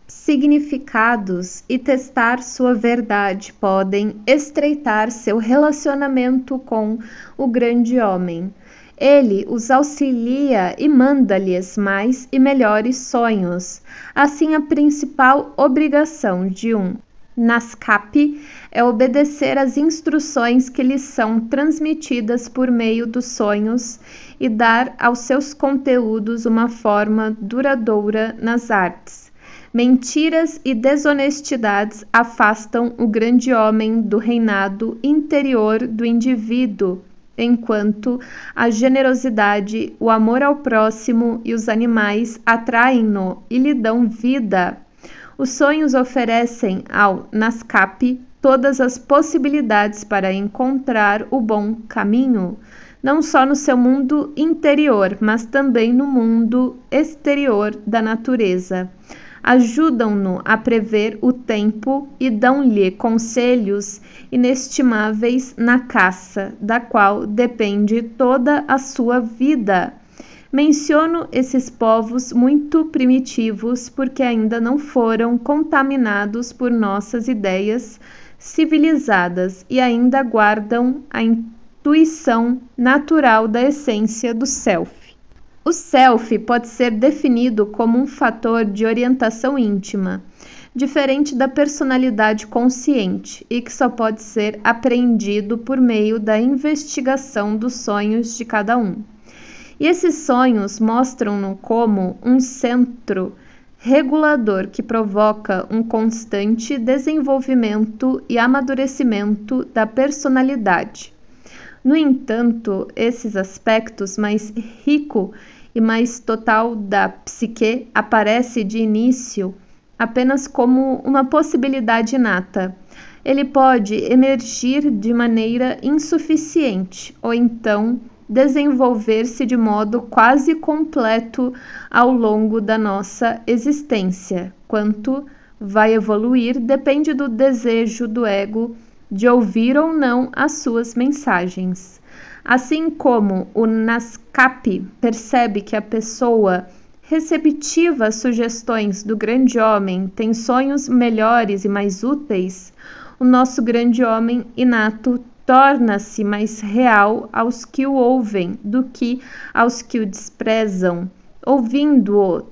significados e testar sua verdade podem estreitar seu relacionamento com o grande homem. Ele os auxilia e manda-lhes mais e melhores sonhos. Assim, a principal obrigação de um Nascape é obedecer às instruções que lhes são transmitidas por meio dos sonhos e dar aos seus conteúdos uma forma duradoura nas artes. Mentiras e desonestidades afastam o grande homem do reinado interior do indivíduo, enquanto a generosidade, o amor ao próximo e os animais atraem-no e lhe dão vida. Os sonhos oferecem ao Nascape todas as possibilidades para encontrar o bom caminho, não só no seu mundo interior, mas também no mundo exterior da natureza. Ajudam-no a prever o tempo e dão-lhe conselhos inestimáveis na caça, da qual depende toda a sua vida. Menciono esses povos muito primitivos porque ainda não foram contaminados por nossas ideias civilizadas e ainda guardam a intuição natural da essência do self. O self pode ser definido como um fator de orientação íntima, diferente da personalidade consciente e que só pode ser apreendido por meio da investigação dos sonhos de cada um. E esses sonhos mostram-no como um centro regulador que provoca um constante desenvolvimento e amadurecimento da personalidade. No entanto, esses aspectos mais rico e mais total da psique aparece de início apenas como uma possibilidade inata. Ele pode emergir de maneira insuficiente ou então desenvolver-se de modo quase completo ao longo da nossa existência. Quanto vai evoluir depende do desejo do ego de ouvir ou não as suas mensagens. Assim como o Nascape percebe que a pessoa receptiva às sugestões do grande homem tem sonhos melhores e mais úteis, o nosso grande homem inato torna-se mais real aos que o ouvem do que aos que o desprezam. Ouvindo-o,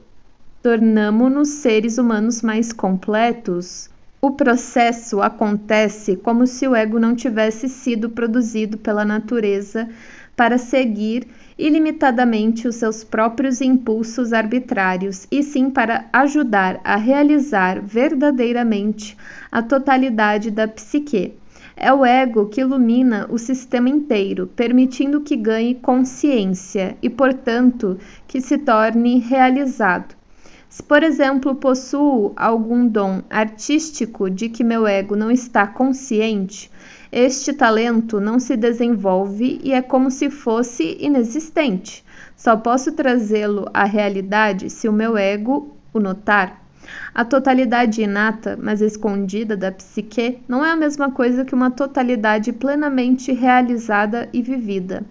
tornamo-nos seres humanos mais completos. O processo acontece como se o ego não tivesse sido produzido pela natureza para seguir ilimitadamente os seus próprios impulsos arbitrários, e sim para ajudar a realizar verdadeiramente a totalidade da psique. É o ego que ilumina o sistema inteiro, permitindo que ganhe consciência e, portanto, que se torne realizado. Se, por exemplo, possuo algum dom artístico de que meu ego não está consciente, este talento não se desenvolve e é como se fosse inexistente. Só posso trazê-lo à realidade se o meu ego o notar. A totalidade inata, mas escondida da psique, não é a mesma coisa que uma totalidade plenamente realizada e vivida.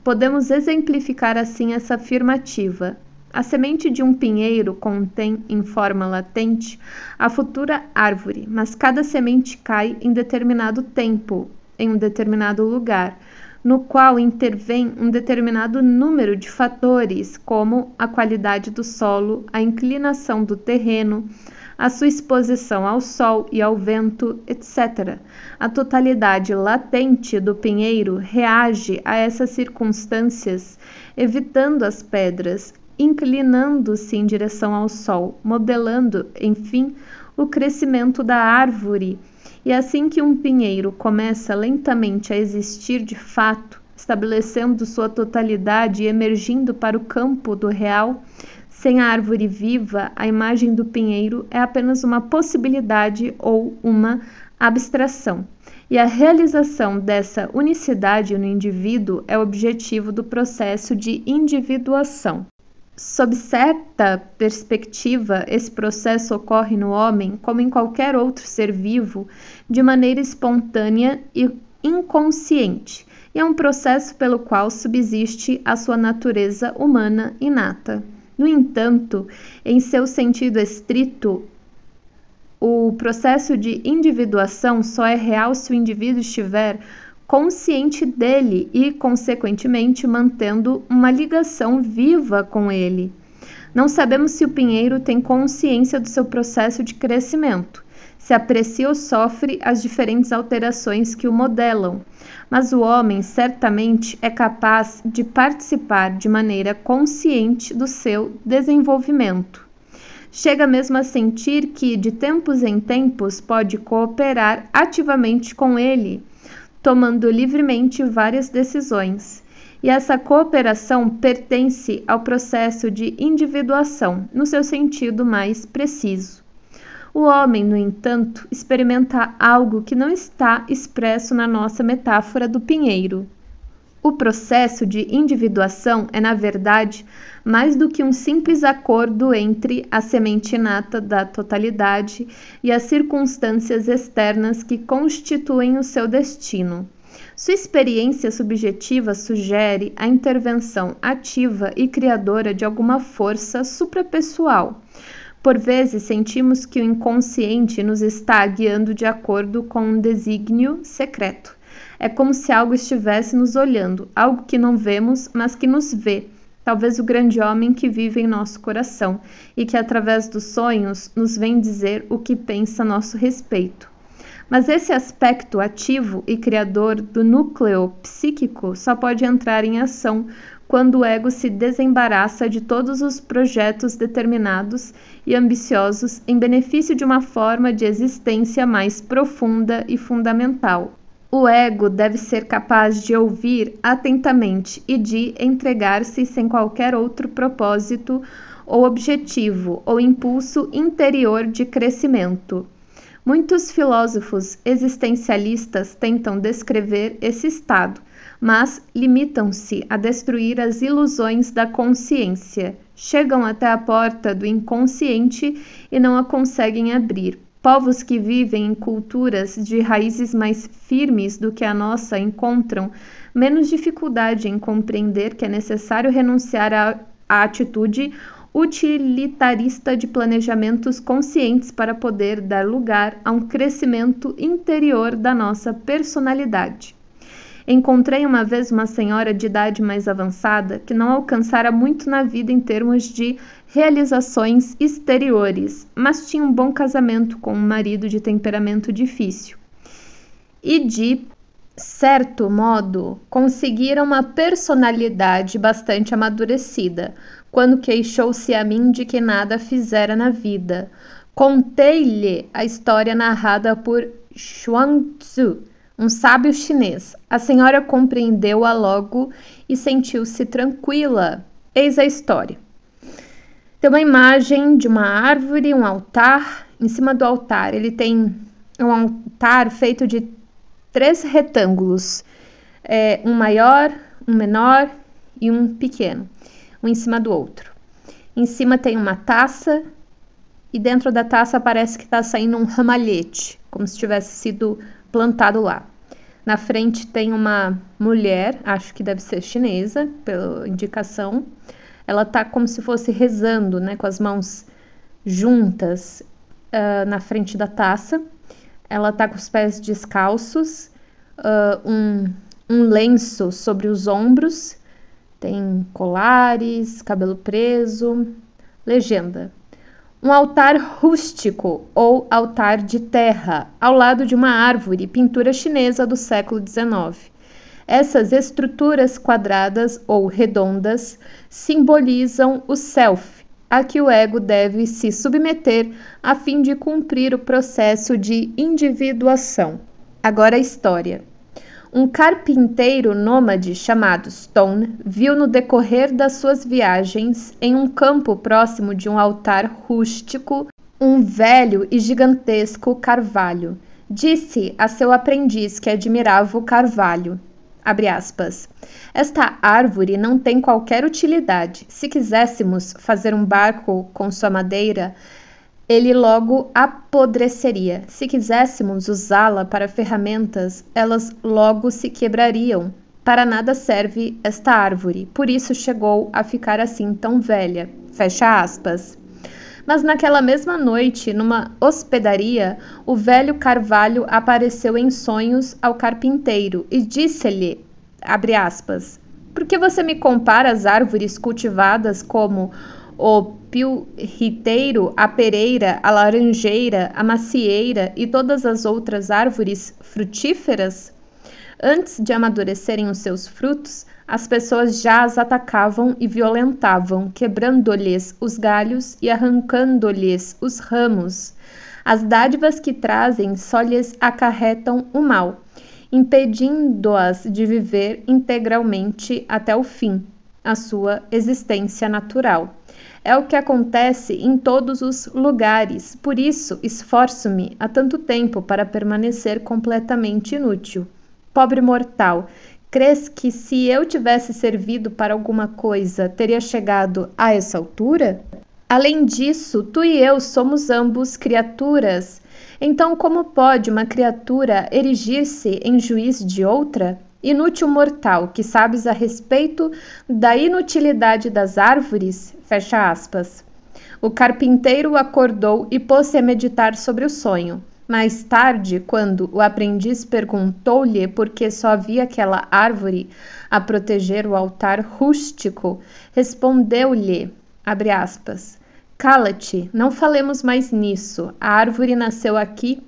Podemos exemplificar assim essa afirmativa. A semente de um pinheiro contém, em forma latente, a futura árvore, mas cada semente cai em determinado tempo, em um determinado lugar, no qual intervém um determinado número de fatores, como a qualidade do solo, a inclinação do terreno, a sua exposição ao sol e ao vento, etc. A totalidade latente do pinheiro reage a essas circunstâncias, evitando as pedras, inclinando-se em direção ao sol, modelando, enfim, o crescimento da árvore. E assim que um pinheiro começa lentamente a existir de fato, estabelecendo sua totalidade e emergindo para o campo do real, sem a árvore viva, a imagem do pinheiro é apenas uma possibilidade ou uma abstração. E a realização dessa unicidade no indivíduo é o objetivo do processo de individuação. Sob certa perspectiva, esse processo ocorre no homem, como em qualquer outro ser vivo, de maneira espontânea e inconsciente, e é um processo pelo qual subsiste a sua natureza humana inata. No entanto, em seu sentido estrito, O processo de individuação só é real se o indivíduo estiver consciente dele e, consequentemente, mantendo uma ligação viva com ele. Não sabemos se o pinheiro tem consciência do seu processo de crescimento, se aprecia ou sofre as diferentes alterações que o modelam, mas o homem certamente é capaz de participar de maneira consciente do seu desenvolvimento. Chega mesmo a sentir que, de tempos em tempos, pode cooperar ativamente com ele, tomando livremente várias decisões. E essa cooperação pertence ao processo de individuação, no seu sentido mais preciso. O homem, no entanto, experimenta algo que não está expresso na nossa metáfora do pinheiro. O processo de individuação é, na verdade, mais do que um simples acordo entre a semente inata da totalidade e as circunstâncias externas que constituem o seu destino. Sua experiência subjetiva sugere a intervenção ativa e criadora de alguma força suprapessoal. Por vezes sentimos que o inconsciente nos está guiando de acordo com um desígnio secreto. É como se algo estivesse nos olhando, algo que não vemos, mas que nos vê. Talvez o grande homem que vive em nosso coração e que, através dos sonhos, nos vem dizer o que pensa a nosso respeito. Mas esse aspecto ativo e criador do núcleo psíquico só pode entrar em ação quando o ego se desembaraça de todos os projetos determinados e ambiciosos em benefício de uma forma de existência mais profunda e fundamental. O ego deve ser capaz de ouvir atentamente e de entregar-se sem qualquer outro propósito ou objetivo ou impulso interior de crescimento. Muitos filósofos existencialistas tentam descrever esse estado, mas limitam-se a destruir as ilusões da consciência. Chegam até a porta do inconsciente e não a conseguem abrir. Povos que vivem em culturas de raízes mais firmes do que a nossa encontram menos dificuldade em compreender que é necessário renunciar à atitude utilitarista de planejamentos conscientes para poder dar lugar a um crescimento interior da nossa personalidade. Encontrei uma vez uma senhora de idade mais avançada que não alcançara muito na vida em termos de realizações exteriores, mas tinha um bom casamento com um marido de temperamento difícil. E de certo modo, conseguira uma personalidade bastante amadurecida, quando queixou-se a mim de que nada fizera na vida. Contei-lhe a história narrada por Xuanzhu, um sábio chinês. A senhora compreendeu-a logo e sentiu-se tranquila. Eis a história. Tem uma imagem de uma árvore, um altar. Em cima do altar, ele tem um altar feito de 3 retângulos. Um maior, um menor e um pequeno, um em cima do outro. Em cima tem uma taça e dentro da taça parece que está saindo um ramalhete, como se tivesse sido plantado lá. Na frente tem uma mulher, acho que deve ser chinesa, pela indicação. Ela está como se fosse rezando, né, com as mãos juntas na frente da taça. Ela está com os pés descalços, um lenço sobre os ombros, tem colares, cabelo preso. Legenda: um altar rústico ou altar de terra, ao lado de uma árvore, pintura chinesa do século XIX. Essas estruturas quadradas ou redondas simbolizam o self, a que o ego deve se submeter a fim de cumprir o processo de individuação. Agora a história. Um carpinteiro nômade chamado Stone viu no decorrer das suas viagens, em um campo próximo de um altar rústico, um velho e gigantesco carvalho. Disse a seu aprendiz que admirava o carvalho, abre aspas, esta árvore não tem qualquer utilidade. Se quiséssemos fazer um barco com sua madeira, ele logo apodreceria. Se quiséssemos usá-la para ferramentas, elas logo se quebrariam. Para nada serve esta árvore, por isso chegou a ficar assim tão velha. Fecha aspas. Mas naquela mesma noite, numa hospedaria, o velho carvalho apareceu em sonhos ao carpinteiro e disse-lhe, abre aspas, por que você me compara às árvores cultivadas como o piu-riteiro, a pereira, a laranjeira, a macieira e todas as outras árvores frutíferas? Antes de amadurecerem os seus frutos, as pessoas já as atacavam e violentavam, quebrando-lhes os galhos e arrancando-lhes os ramos. As dádivas que trazem só lhes acarretam o mal, impedindo-as de viver integralmente até o fim, a sua existência natural. É o que acontece em todos os lugares, por isso esforço-me há tanto tempo para permanecer completamente inútil. Pobre mortal, crês que se eu tivesse servido para alguma coisa, teria chegado a essa altura? Além disso, tu e eu somos ambos criaturas. Então, como pode uma criatura erigir-se em juiz de outra? Inútil mortal, que sabes a respeito da inutilidade das árvores? Fecha aspas. O carpinteiro acordou e pôs-se a meditar sobre o sonho. Mais tarde, quando o aprendiz perguntou-lhe por que só havia aquela árvore a proteger o altar rústico, respondeu-lhe, abre aspas, cala-te, não falemos mais nisso. A árvore nasceu aqui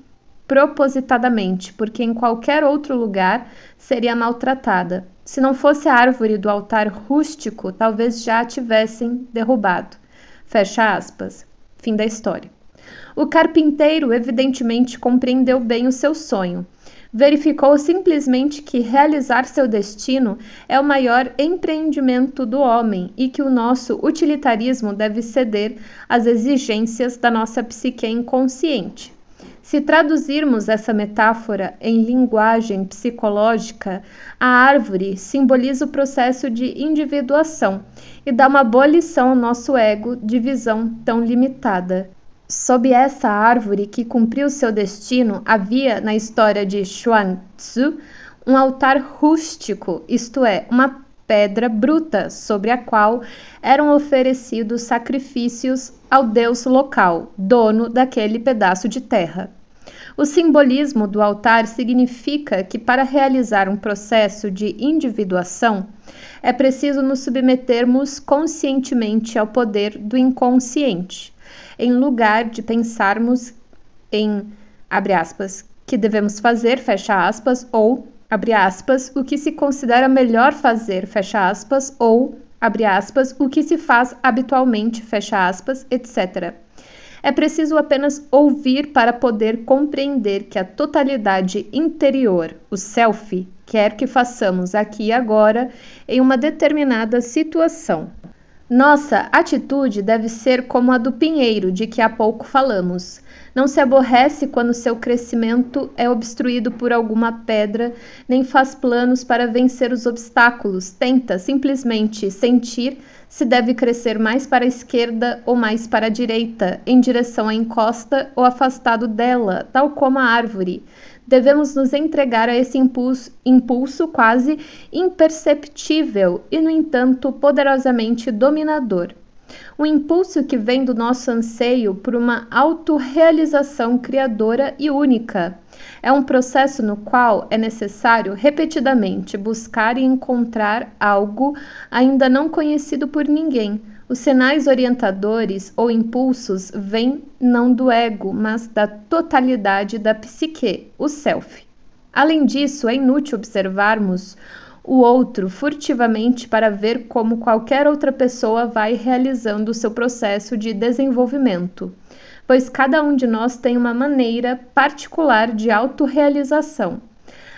propositadamente, porque em qualquer outro lugar seria maltratada. Se não fosse a árvore do altar rústico, talvez já a tivessem derrubado. Fecha aspas. Fim da história. O carpinteiro evidentemente compreendeu bem o seu sonho. Verificou simplesmente que realizar seu destino é o maior empreendimento do homem e que o nosso utilitarismo deve ceder às exigências da nossa psique inconsciente. Se traduzirmos essa metáfora em linguagem psicológica, a árvore simboliza o processo de individuação e dá uma boa lição ao nosso ego de visão tão limitada. Sob essa árvore que cumpriu seu destino, havia, na história de Xuan Tzu, um altar rústico, isto é, uma pedra bruta, sobre a qual eram oferecidos sacrifícios ao deus local, dono daquele pedaço de terra. O simbolismo do altar significa que, para realizar um processo de individuação, é preciso nos submetermos conscientemente ao poder do inconsciente, em lugar de pensarmos em, abre aspas, que devemos fazer, fecha aspas, ou, abre aspas, o que se considera melhor fazer, fecha aspas, ou, abre aspas, o que se faz habitualmente, fecha aspas, etc. É preciso apenas ouvir para poder compreender que a totalidade interior, o self, quer que façamos aqui e agora em uma determinada situação. Nossa atitude deve ser como a do pinheiro, de que há pouco falamos. Não se aborrece quando seu crescimento é obstruído por alguma pedra, nem faz planos para vencer os obstáculos. Tenta simplesmente sentir se deve crescer mais para a esquerda ou mais para a direita, em direção à encosta ou afastado dela, tal como a árvore. Devemos nos entregar a esse impulso quase imperceptível e, no entanto, poderosamente dominador. Um impulso que vem do nosso anseio por uma autorrealização criadora e única. É um processo no qual é necessário repetidamente buscar e encontrar algo ainda não conhecido por ninguém. Os sinais orientadores ou impulsos vêm não do ego, mas da totalidade da psique, o self. Além disso, é inútil observarmos o outro furtivamente para ver como qualquer outra pessoa vai realizando o seu processo de desenvolvimento, pois cada um de nós tem uma maneira particular de autorrealização.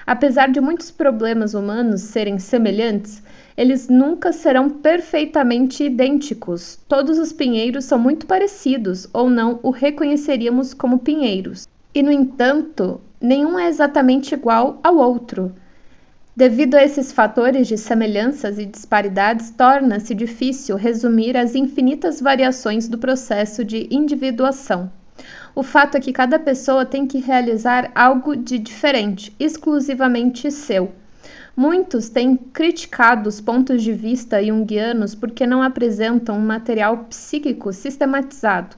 Apesar de muitos problemas humanos serem semelhantes, eles nunca serão perfeitamente idênticos. Todos os pinheiros são muito parecidos, ou não o reconheceríamos como pinheiros. E, no entanto, nenhum é exatamente igual ao outro. Devido a esses fatores de semelhanças e disparidades, torna-se difícil resumir as infinitas variações do processo de individuação. O fato é que cada pessoa tem que realizar algo de diferente, exclusivamente seu. Muitos têm criticado os pontos de vista junguianos porque não apresentam um material psíquico sistematizado.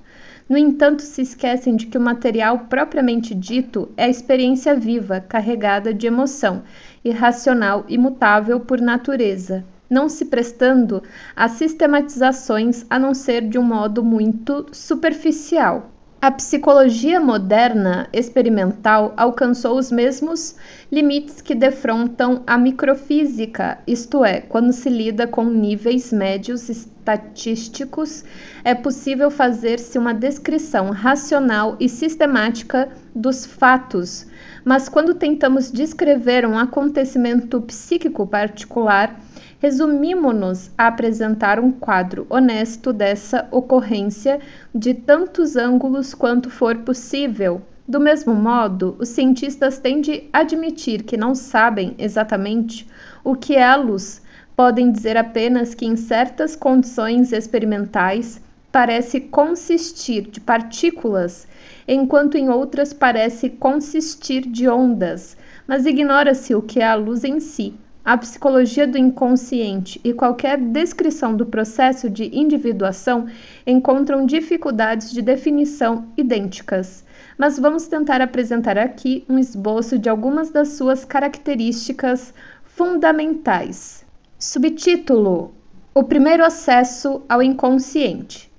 No entanto, se esquecem de que o material propriamente dito é a experiência viva, carregada de emoção, irracional e mutável por natureza, não se prestando a sistematizações a não ser de um modo muito superficial. A psicologia moderna experimental alcançou os mesmos limites que defrontam a microfísica, isto é, quando se lida com níveis médios estatísticos, é possível fazer-se uma descrição racional e sistemática dos fatos, mas quando tentamos descrever um acontecimento psíquico particular, resumimo-nos a apresentar um quadro honesto dessa ocorrência de tantos ângulos quanto for possível. Do mesmo modo, os cientistas têm de admitir que não sabem exatamente o que é a luz, podem dizer apenas que em certas condições experimentais parece consistir de partículas, enquanto em outras parece consistir de ondas, mas ignora-se o que é a luz em si. A psicologia do inconsciente e qualquer descrição do processo de individuação encontram dificuldades de definição idênticas, mas vamos tentar apresentar aqui um esboço de algumas das suas características fundamentais. Subtítulo: O primeiro acesso ao inconsciente.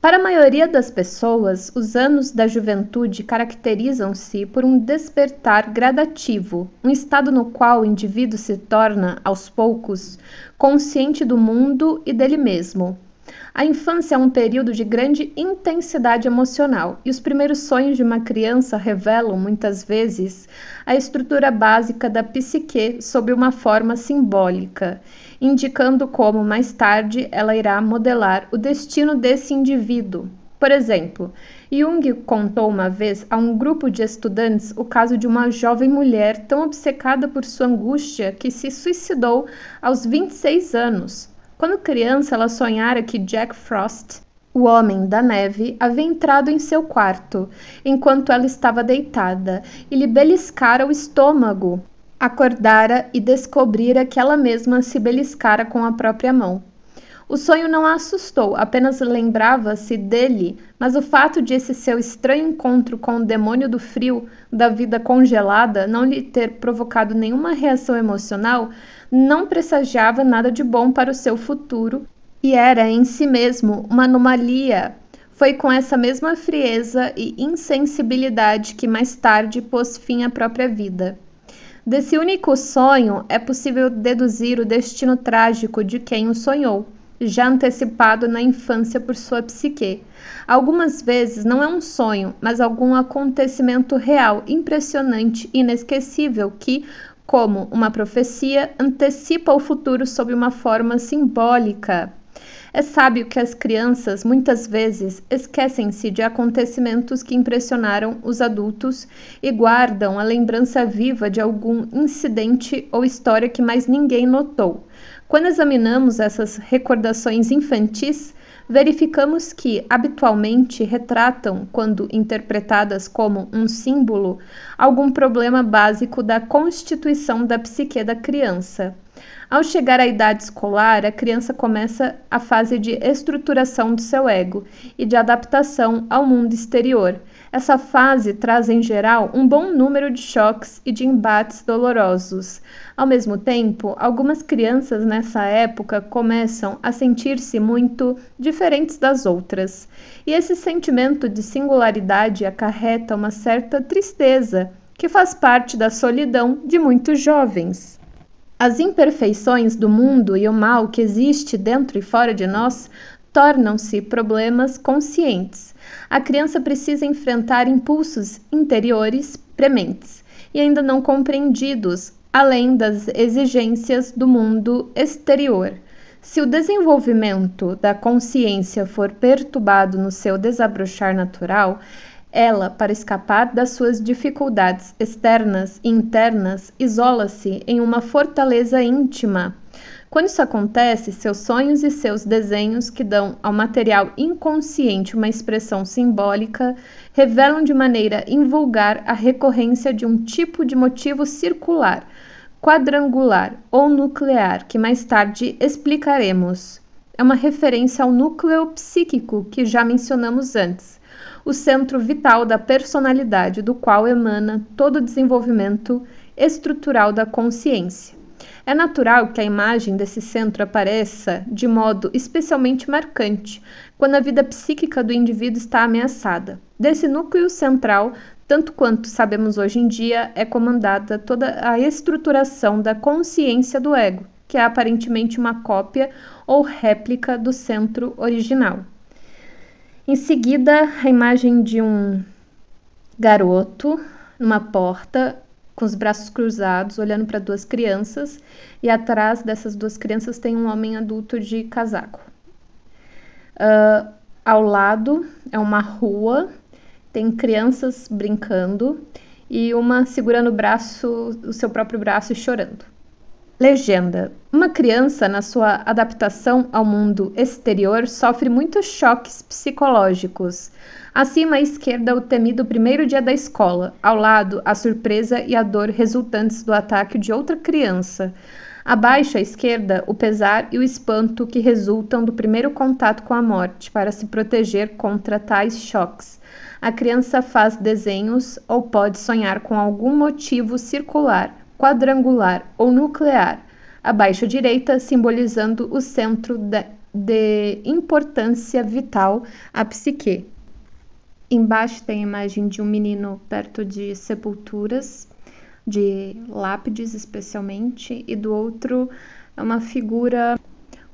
Para a maioria das pessoas, os anos da juventude caracterizam-se por um despertar gradativo, um estado no qual o indivíduo se torna, aos poucos, consciente do mundo e dele mesmo. A infância é um período de grande intensidade emocional e os primeiros sonhos de uma criança revelam, muitas vezes, a estrutura básica da psique sob uma forma simbólica, indicando como, mais tarde, ela irá modelar o destino desse indivíduo. Por exemplo, Jung contou uma vez a um grupo de estudantes o caso de uma jovem mulher tão obcecada por sua angústia que se suicidou aos 26 anos. Quando criança, ela sonhara que Jack Frost, o homem da neve, havia entrado em seu quarto, enquanto ela estava deitada, e lhe beliscara o estômago. Acordara e descobrira que ela mesma se beliscara com a própria mão. O sonho não a assustou, apenas lembrava-se dele, mas o fato de esse seu estranho encontro com o demônio do frio, da vida congelada, não lhe ter provocado nenhuma reação emocional, não pressagiava nada de bom para o seu futuro e era em si mesmo uma anomalia. Foi com essa mesma frieza e insensibilidade que mais tarde pôs fim à própria vida. Desse único sonho é possível deduzir o destino trágico de quem o sonhou, já antecipado na infância por sua psique. Algumas vezes não é um sonho, mas algum acontecimento real, impressionante, inesquecível, que, como uma profecia, antecipa o futuro sob uma forma simbólica. É sábio que as crianças, muitas vezes, esquecem-se de acontecimentos que impressionaram os adultos e guardam a lembrança viva de algum incidente ou história que mais ninguém notou. Quando examinamos essas recordações infantis, verificamos que, habitualmente, retratam, quando interpretadas como um símbolo, algum problema básico da constituição da psique da criança. Ao chegar à idade escolar, a criança começa a fase de estruturação do seu ego e de adaptação ao mundo exterior. Essa fase traz, em geral, um bom número de choques e de embates dolorosos. Ao mesmo tempo, algumas crianças nessa época começam a sentir-se muito diferentes das outras, e esse sentimento de singularidade acarreta uma certa tristeza, que faz parte da solidão de muitos jovens. As imperfeições do mundo e o mal que existe dentro e fora de nós tornam-se problemas conscientes. A criança precisa enfrentar impulsos interiores prementes e ainda não compreendidos, além das exigências do mundo exterior. Se o desenvolvimento da consciência for perturbado no seu desabrochar natural, ela, para escapar das suas dificuldades externas e internas, isola-se em uma fortaleza íntima. Quando isso acontece, seus sonhos e seus desenhos, que dão ao material inconsciente uma expressão simbólica, revelam de maneira invulgar a recorrência de um tipo de motivo circular, quadrangular ou nuclear, que mais tarde explicaremos. É uma referência ao núcleo psíquico que já mencionamos antes. o centro vital da personalidade, do qual emana todo o desenvolvimento estrutural da consciência. É natural que a imagem desse centro apareça de modo especialmente marcante quando a vida psíquica do indivíduo está ameaçada. Desse núcleo central, tanto quanto sabemos hoje em dia, é comandada toda a estruturação da consciência do ego, que é aparentemente uma cópia ou réplica do centro original. Em seguida, a imagem de um garoto numa porta, com os braços cruzados, olhando para duas crianças, e atrás dessas duas crianças tem um homem adulto de casaco. Ao lado é uma rua, tem crianças brincando e uma segurando o seu próprio braço e chorando. Legenda: uma criança, na sua adaptação ao mundo exterior, sofre muitos choques psicológicos. Acima à esquerda, o temido primeiro dia da escola. Ao lado, a surpresa e a dor resultantes do ataque de outra criança. Abaixo à esquerda, o pesar e o espanto que resultam do primeiro contato com a morte. Para se proteger contra tais choques, a criança faz desenhos ou pode sonhar com algum motivo circular, quadrangular ou nuclear. Abaixo à direita, simbolizando o centro de importância vital, a psique. Embaixo tem a imagem de um menino perto de sepulturas, de lápides especialmente, e do outro é uma figura,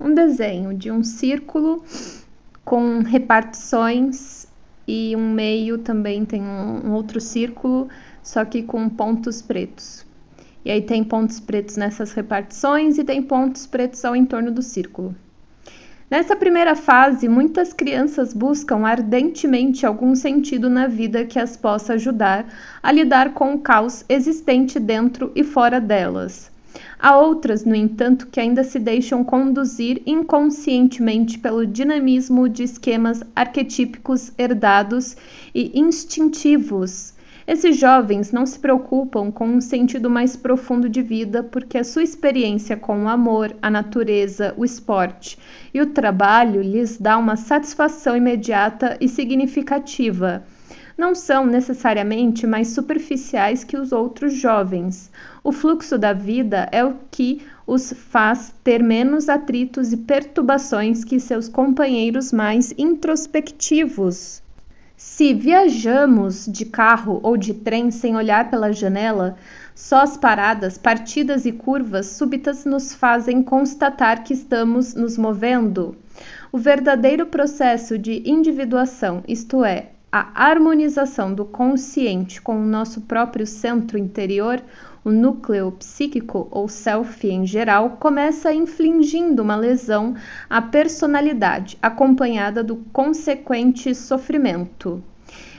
um desenho de um círculo com repartições, e um meio também tem um outro círculo, só que com pontos pretos. E aí tem pontos pretos nessas repartições e tem pontos pretos ao entorno do círculo. Nessa primeira fase, muitas crianças buscam ardentemente algum sentido na vida que as possa ajudar a lidar com o caos existente dentro e fora delas. Há outras, no entanto, que ainda se deixam conduzir inconscientemente pelo dinamismo de esquemas arquetípicos herdados e instintivos. Esses jovens não se preocupam com um sentido mais profundo de vida porque a sua experiência com o amor, a natureza, o esporte e o trabalho lhes dá uma satisfação imediata e significativa. Não são necessariamente mais superficiais que os outros jovens. O fluxo da vida é o que os faz ter menos atritos e perturbações que seus companheiros mais introspectivos. Se viajamos de carro ou de trem sem olhar pela janela, só as paradas, partidas e curvas súbitas nos fazem constatar que estamos nos movendo. O verdadeiro processo de individuação, isto é, a harmonização do consciente com o nosso próprio centro interior, o núcleo psíquico ou self em geral, começa infligindo uma lesão à personalidade, acompanhada do consequente sofrimento.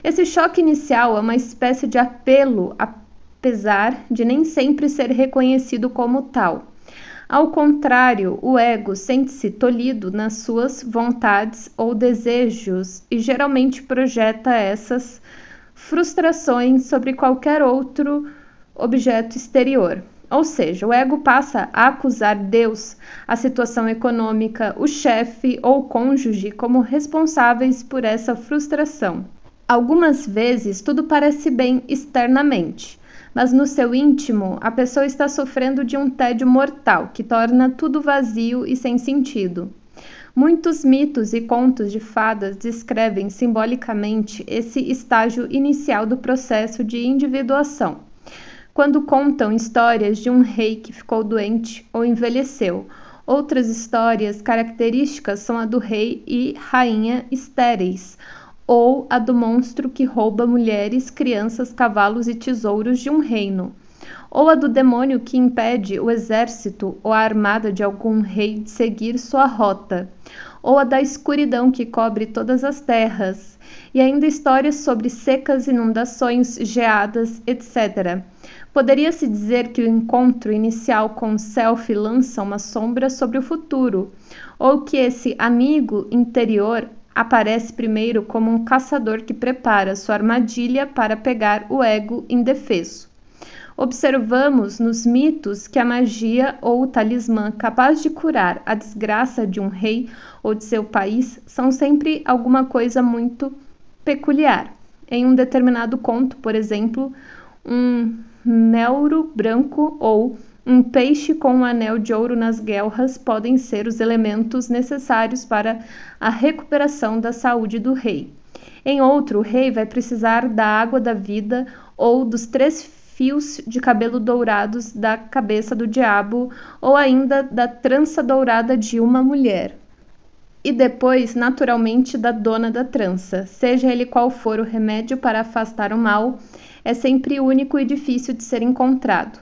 Esse choque inicial é uma espécie de apelo, apesar de nem sempre ser reconhecido como tal. Ao contrário, o ego sente-se tolhido nas suas vontades ou desejos e geralmente projeta essas frustrações sobre qualquer outro objeto exterior. Ou seja, o ego passa a acusar Deus, a situação econômica, o chefe ou o cônjuge como responsáveis por essa frustração. Algumas vezes tudo parece bem externamente, mas no seu íntimo a pessoa está sofrendo de um tédio mortal que torna tudo vazio e sem sentido. Muitos mitos e contos de fadas descrevem simbolicamente esse estágio inicial do processo de individuação. Quando contam histórias de um rei que ficou doente ou envelheceu. Outras histórias características são a do rei e rainha estéreis, ou a do monstro que rouba mulheres, crianças, cavalos e tesouros de um reino, ou a do demônio que impede o exército ou a armada de algum rei de seguir sua rota, ou a da escuridão que cobre todas as terras, e ainda histórias sobre secas, inundações, geadas, etc. Poderia-se dizer que o encontro inicial com o self lança uma sombra sobre o futuro, ou que esse amigo interior aparece primeiro como um caçador que prepara sua armadilha para pegar o ego indefeso. Observamos nos mitos que a magia ou o talismã capaz de curar a desgraça de um rei ou de seu país são sempre alguma coisa muito peculiar. Em um determinado conto, por exemplo, um melro branco ou um peixe com um anel de ouro nas guelras podem ser os elementos necessários para a recuperação da saúde do rei. Em outro, o rei vai precisar da água da vida ou dos 3 fios de cabelo dourados da cabeça do diabo ou ainda da trança dourada de uma mulher. E depois, naturalmente, da dona da trança. Seja ele qual for o remédio para afastar o mal, é sempre único e difícil de ser encontrado.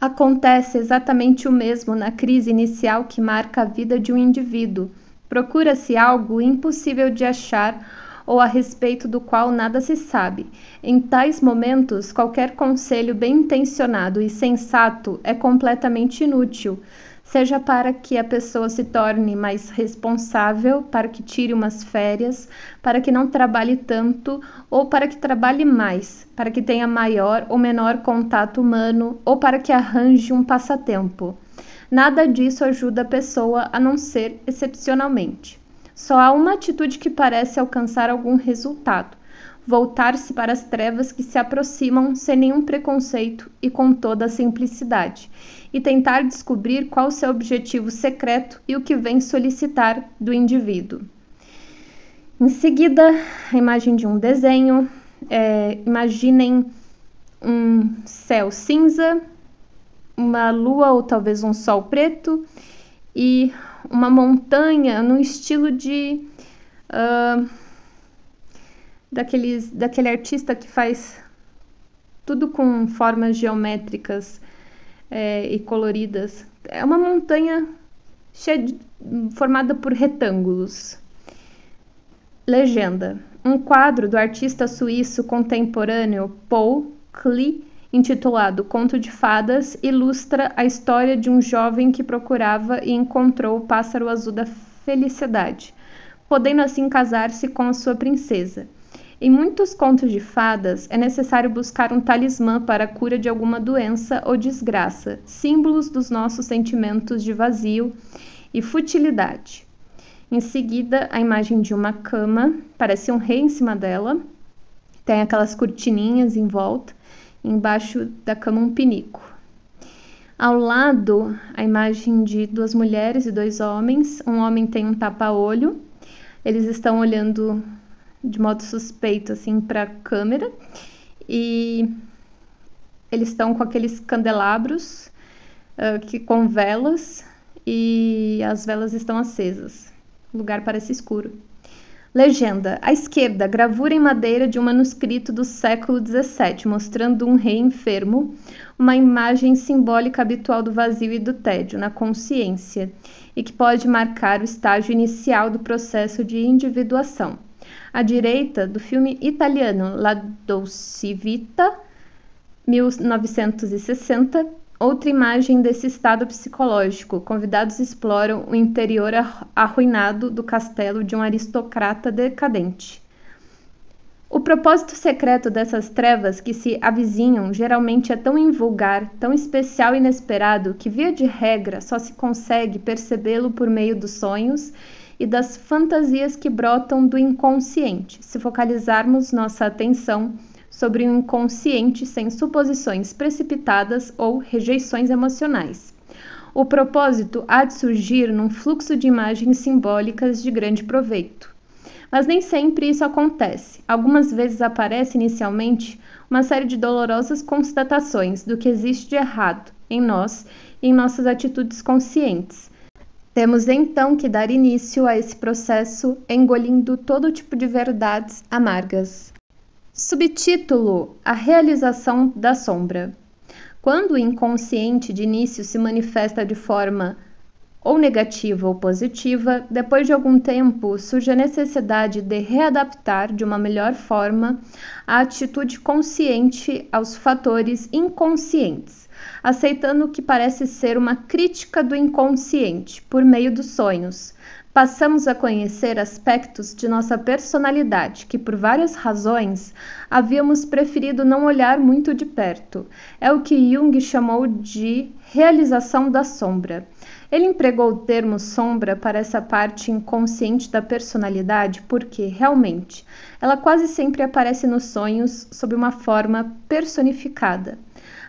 Acontece exatamente o mesmo na crise inicial que marca a vida de um indivíduo. Procura-se algo impossível de achar ou a respeito do qual nada se sabe. Em tais momentos, qualquer conselho bem intencionado e sensato é completamente inútil, seja para que a pessoa se torne mais responsável, para que tire umas férias, para que não trabalhe tanto ou para que trabalhe mais, para que tenha maior ou menor contato humano ou para que arranje um passatempo. Nada disso ajuda a pessoa a não ser excepcionalmente. Só há uma atitude que parece alcançar algum resultado: voltar-se para as trevas que se aproximam sem nenhum preconceito e com toda a simplicidade, e tentar descobrir qual o seu objetivo secreto e o que vem solicitar do indivíduo. Em seguida, a imagem de um desenho. Imaginem um céu cinza, uma lua ou talvez um sol preto e uma montanha no estilo de daquele artista que faz tudo com formas geométricas e coloridas. É uma montanha formada por retângulos. Legenda: um quadro do artista suíço contemporâneo Paul Klee, intitulado Conto de Fadas, ilustra a história de um jovem que procurava e encontrou o pássaro azul da felicidade, podendo assim casar-se com a sua princesa. Em muitos contos de fadas, é necessário buscar um talismã para a cura de alguma doença ou desgraça, símbolos dos nossos sentimentos de vazio e futilidade. Em seguida, a imagem de uma cama, parece um rei em cima dela, tem aquelas cortininhas em volta, embaixo da cama um pinico. Ao lado, a imagem de 2 mulheres e 2 homens, um homem tem um tapa-olho, eles estão olhando de modo suspeito assim para a câmera e eles estão com aqueles candelabros com velas e as velas estão acesas. O lugar parece escuro. Legenda: à esquerda, gravura em madeira de um manuscrito do século XVII, mostrando um rei enfermo, uma imagem simbólica habitual do vazio e do tédio na consciência, e que pode marcar o estágio inicial do processo de individuação. À direita, do filme italiano La Dolce Vita, 1960, outra imagem desse estado psicológico. Convidados exploram o interior arruinado do castelo de um aristocrata decadente. O propósito secreto dessas trevas que se avizinham geralmente é tão invulgar, tão especial e inesperado, que via de regra só se consegue percebê-lo por meio dos sonhos e das fantasias que brotam do inconsciente, se focalizarmos nossa atenção sobre o inconsciente sem suposições precipitadas ou rejeições emocionais. O propósito há de surgir num fluxo de imagens simbólicas de grande proveito. Mas nem sempre isso acontece. Algumas vezes aparece inicialmente uma série de dolorosas constatações do que existe de errado em nós e em nossas atitudes conscientes. Temos então que dar início a esse processo engolindo todo tipo de verdades amargas. Subtítulo: A realização da sombra. Quando o inconsciente de início se manifesta de forma ou negativa ou positiva, depois de algum tempo surge a necessidade de readaptar de uma melhor forma a atitude consciente aos fatores inconscientes, aceitando o que parece ser uma crítica do inconsciente por meio dos sonhos, Passamos a conhecer aspectos de nossa personalidade que, por várias razões, havíamos preferido não olhar muito de perto. É o que Jung chamou de realização da sombra. Ele empregou o termo sombra para essa parte inconsciente da personalidade porque, realmente, ela quase sempre aparece nos sonhos sob uma forma personificada.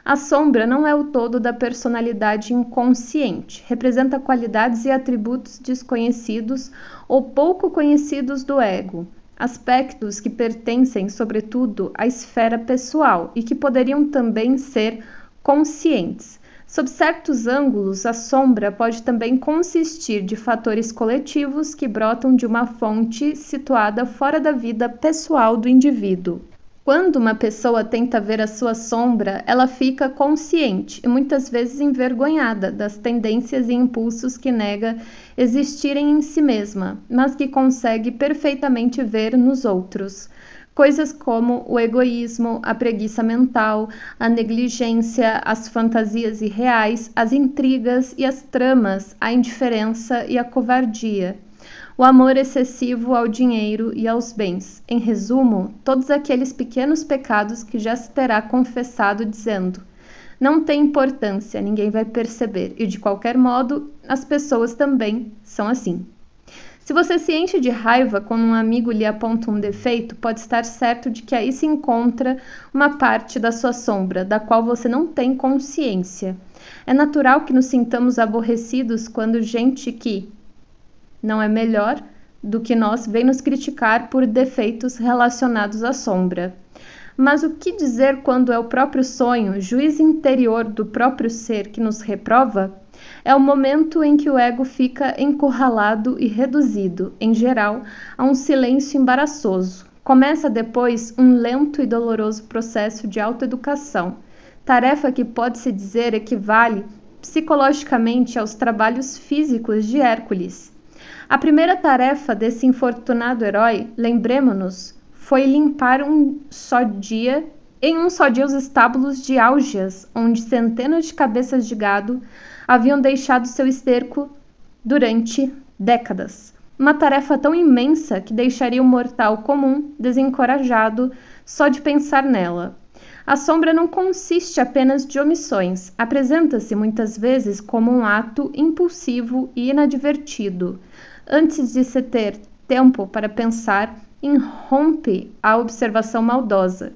A sombra não é o todo da personalidade inconsciente, representa qualidades e atributos desconhecidos ou pouco conhecidos do ego, aspectos que pertencem, sobretudo, à esfera pessoal e que poderiam também ser conscientes. Sob certos ângulos, a sombra pode também consistir de fatores coletivos que brotam de uma fonte situada fora da vida pessoal do indivíduo. Quando uma pessoa tenta ver a sua sombra, ela fica consciente e muitas vezes envergonhada das tendências e impulsos que nega existirem em si mesma, mas que consegue perfeitamente ver nos outros. Coisas como o egoísmo, a preguiça mental, a negligência, as fantasias irreais, as intrigas e as tramas, a indiferença e a covardia. O amor excessivo ao dinheiro e aos bens. Em resumo, todos aqueles pequenos pecados que já se terá confessado dizendo: não tem importância, ninguém vai perceber, e de qualquer modo, as pessoas também são assim. Se você se enche de raiva quando um amigo lhe aponta um defeito, pode estar certo de que aí se encontra uma parte da sua sombra, da qual você não tem consciência. É natural que nos sintamos aborrecidos quando gente que não é melhor do que nós vem nos criticar por defeitos relacionados à sombra. Mas o que dizer quando é o próprio sonho, juiz interior do próprio ser que nos reprova? É o momento em que o ego fica encurralado e reduzido, em geral, a um silêncio embaraçoso. Começa depois um lento e doloroso processo de autoeducação, tarefa que pode-se dizer equivale psicologicamente aos trabalhos físicos de Hércules. A primeira tarefa desse infortunado herói, lembremo-nos, foi limpar em um só dia os estábulos de Álgias, onde centenas de cabeças de gado haviam deixado seu esterco durante décadas. Uma tarefa tão imensa que deixaria o mortal comum desencorajado só de pensar nela. A sombra não consiste apenas de omissões, apresenta-se muitas vezes como um ato impulsivo e inadvertido. Antes de se ter tempo para pensar, irrompe a observação maldosa.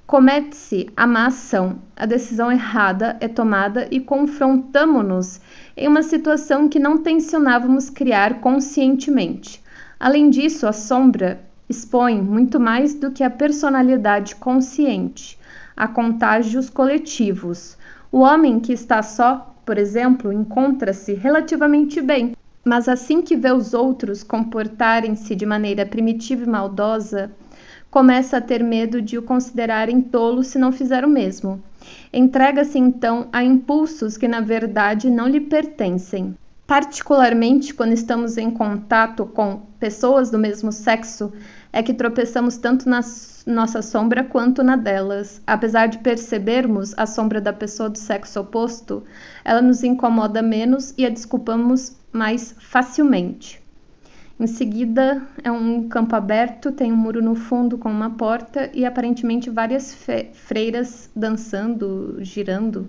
Comete-se a má ação, a decisão errada é tomada e confrontamo-nos em uma situação que não tensionávamos criar conscientemente. Além disso, a sombra expõe muito mais do que a personalidade consciente a contágios coletivos. O homem que está só, por exemplo, encontra-se relativamente bem, mas assim que vê os outros comportarem-se de maneira primitiva e maldosa, começa a ter medo de o considerarem tolo se não fizer o mesmo. Entrega-se então a impulsos que na verdade não lhe pertencem. Particularmente quando estamos em contato com pessoas do mesmo sexo, é que tropeçamos tanto na nossa sombra quanto na delas. Apesar de percebermos a sombra da pessoa do sexo oposto, ela nos incomoda menos e a desculpamos mais facilmente. Em seguida, é um campo aberto, tem um muro no fundo com uma porta e aparentemente várias freiras dançando, girando.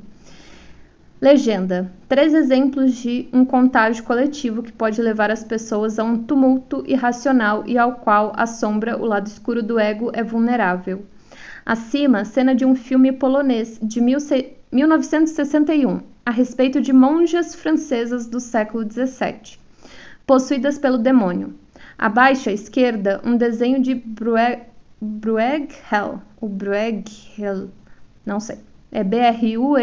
Legenda: 3 exemplos de um contágio coletivo que pode levar as pessoas a um tumulto irracional e ao qual a sombra, o lado escuro do ego, é vulnerável. Acima, cena de um filme polonês de 1961, a respeito de monjas francesas do século XVII, possuídas pelo demônio. Abaixo à esquerda, um desenho de Brueghel, não sei. É Brueghel.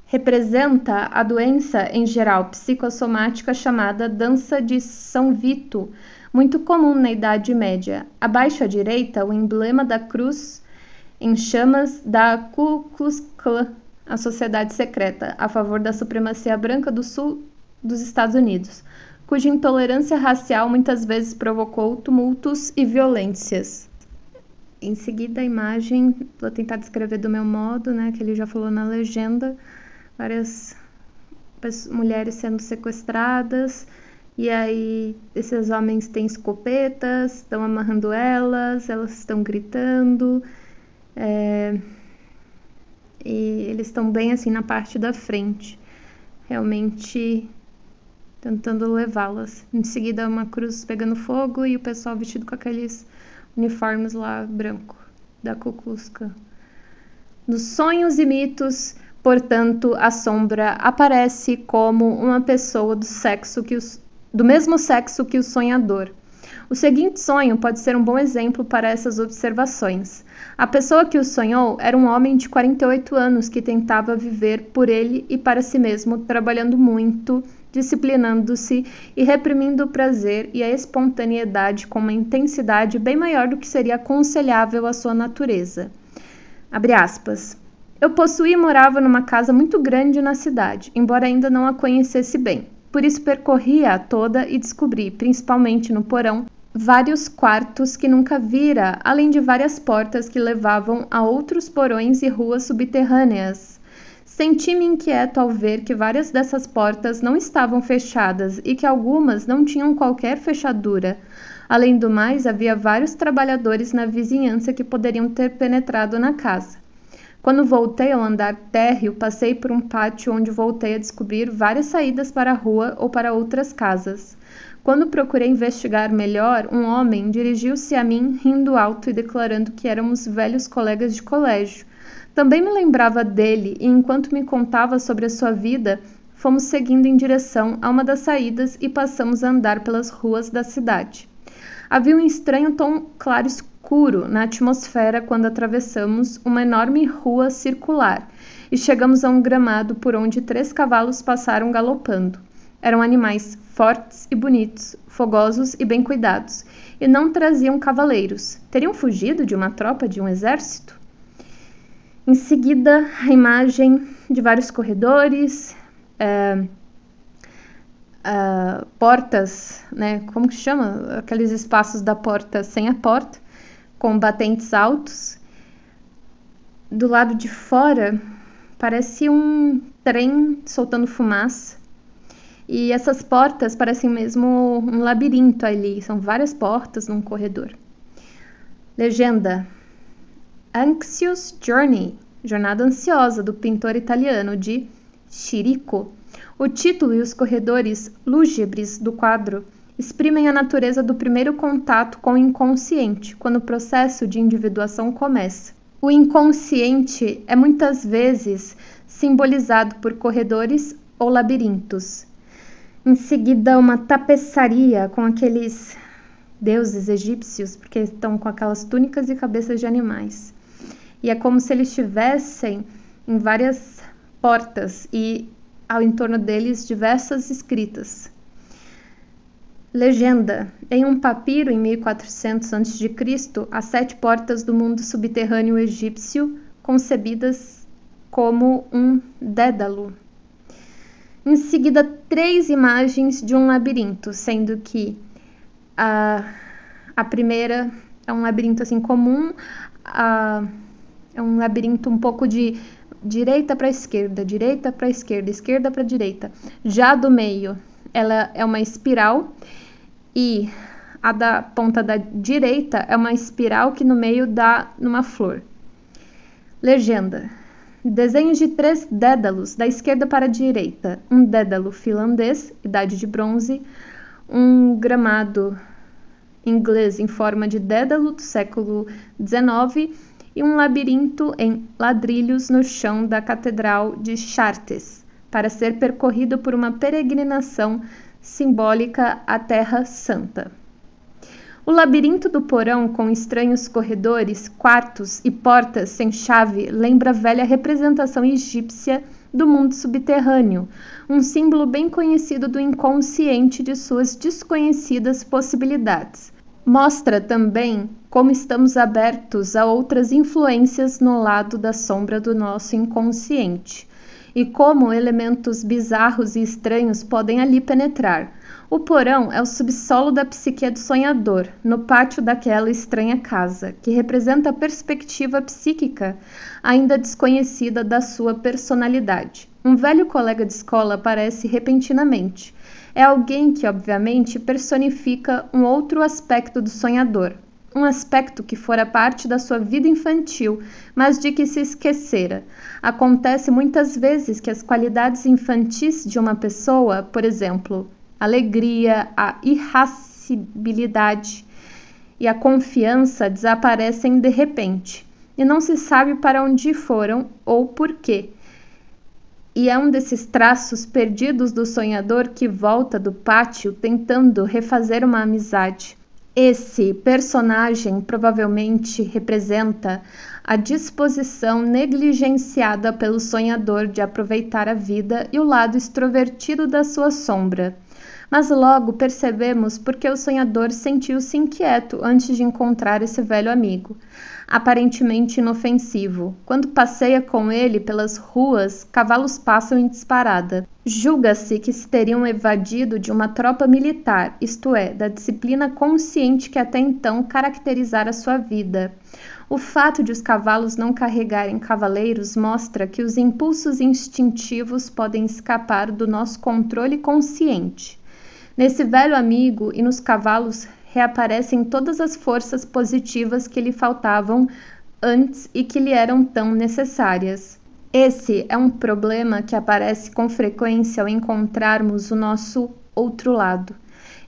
Representa a doença em geral psicossomática chamada dança de São Vito, muito comum na Idade Média. Abaixo à direita, o emblema da cruz em chamas da Ku Klux Klan, a sociedade secreta a favor da supremacia branca do sul dos Estados Unidos, cuja intolerância racial muitas vezes provocou tumultos e violências. Em seguida, a imagem, vou tentar descrever do meu modo, né, que ele já falou na legenda, várias mulheres sendo sequestradas, E aí esses homens têm escopetas, estão amarrando elas estão gritando, e eles estão bem assim na parte da frente, realmente tentando levá-las. Em seguida, uma cruz pegando fogo e o pessoal vestido com aqueles uniformes lá branco da Ku Klux Klan. Nos sonhos e mitos, portanto, a sombra aparece como uma pessoa do mesmo sexo que o sonhador. O seguinte sonho pode ser um bom exemplo para essas observações. A pessoa que o sonhou era um homem de 48 anos que tentava viver por ele e para si mesmo, trabalhando muito, disciplinando-se e reprimindo o prazer e a espontaneidade com uma intensidade bem maior do que seria aconselhável à sua natureza. Abre aspas. Eu possuía e morava numa casa muito grande na cidade, embora ainda não a conhecesse bem. Por isso percorria-a toda e descobri, principalmente no porão, vários quartos que nunca vira, além de várias portas que levavam a outros porões e ruas subterrâneas. Senti-me inquieto ao ver que várias dessas portas não estavam fechadas e que algumas não tinham qualquer fechadura. Além do mais, havia vários trabalhadores na vizinhança que poderiam ter penetrado na casa. Quando voltei ao andar térreo, passei por um pátio onde voltei a descobrir várias saídas para a rua ou para outras casas. Quando procurei investigar melhor, um homem dirigiu-se a mim rindo alto e declarando que éramos velhos colegas de colégio. Também me lembrava dele e, enquanto me contava sobre a sua vida, fomos seguindo em direção a uma das saídas e passamos a andar pelas ruas da cidade. Havia um estranho tom claro-escuro na atmosfera quando atravessamos uma enorme rua circular e chegamos a um gramado por onde 3 cavalos passaram galopando. Eram animais fortes e bonitos, fogosos e bem cuidados, e não traziam cavaleiros. Teriam fugido de uma tropa de um exército? Em seguida, a imagem de vários corredores, portas, né? Como que chama? Aqueles espaços da porta sem a porta, com batentes altos. Do lado de fora, parece um trem soltando fumaça. E essas portas parecem mesmo um labirinto ali. São várias portas num corredor. Legenda: Anxious Journey, Jornada Ansiosa, do pintor italiano de Chirico. O título e os corredores lúgubres do quadro exprimem a natureza do primeiro contato com o inconsciente, quando o processo de individuação começa. O inconsciente é muitas vezes simbolizado por corredores ou labirintos. Em seguida, uma tapeçaria com aqueles deuses egípcios, porque estão com aquelas túnicas e cabeças de animais. E é como se eles estivessem em várias portas e ao entorno deles diversas escritas. Legenda: em um papiro em 1400 a.C., as 7 portas do mundo subterrâneo egípcio, concebidas como um dédalo. Em seguida, 3 imagens de um labirinto, sendo que a primeira é um labirinto assim comum, é um labirinto um pouco de direita para esquerda, esquerda para direita. Já do meio, ela é uma espiral e a da ponta da direita é uma espiral que no meio dá numa flor. Legenda: desenhos de 3 dédalos da esquerda para a direita. Um dédalo finlandês, idade de bronze, um gramado inglês em forma de dédalo do século XIX e um labirinto em ladrilhos no chão da Catedral de Chartres, para ser percorrido por uma peregrinação simbólica à Terra Santa. O labirinto do porão, com estranhos corredores, quartos e portas sem chave, lembra a velha representação egípcia do mundo subterrâneo, um símbolo bem conhecido do inconsciente de suas desconhecidas possibilidades. Mostra também como estamos abertos a outras influências no lado da sombra do nosso inconsciente, e como elementos bizarros e estranhos podem ali penetrar. O porão é o subsolo da psique do sonhador, no pátio daquela estranha casa, que representa a perspectiva psíquica ainda desconhecida da sua personalidade. Um velho colega de escola aparece repentinamente. É alguém que, obviamente, personifica um outro aspecto do sonhador, um aspecto que fora parte da sua vida infantil, mas de que se esquecera. Acontece muitas vezes que as qualidades infantis de uma pessoa, por exemplo, a alegria, a irascibilidade e a confiança, desaparecem de repente, e não se sabe para onde foram ou por quê. E é um desses traços perdidos do sonhador que volta do pátio tentando refazer uma amizade. Esse personagem provavelmente representa a disposição negligenciada pelo sonhador de aproveitar a vida e o lado extrovertido da sua sombra. Mas logo percebemos porque o sonhador sentiu-se inquieto antes de encontrar esse velho amigo, aparentemente inofensivo. Quando passeia com ele pelas ruas, cavalos passam em disparada. Julga-se que se teriam evadido de uma tropa militar, isto é, da disciplina consciente que até então caracterizara sua vida. O fato de os cavalos não carregarem cavaleiros mostra que os impulsos instintivos podem escapar do nosso controle consciente. Nesse velho amigo e nos cavalos reaparecem todas as forças positivas que lhe faltavam antes e que lhe eram tão necessárias. Esse é um problema que aparece com frequência ao encontrarmos o nosso outro lado.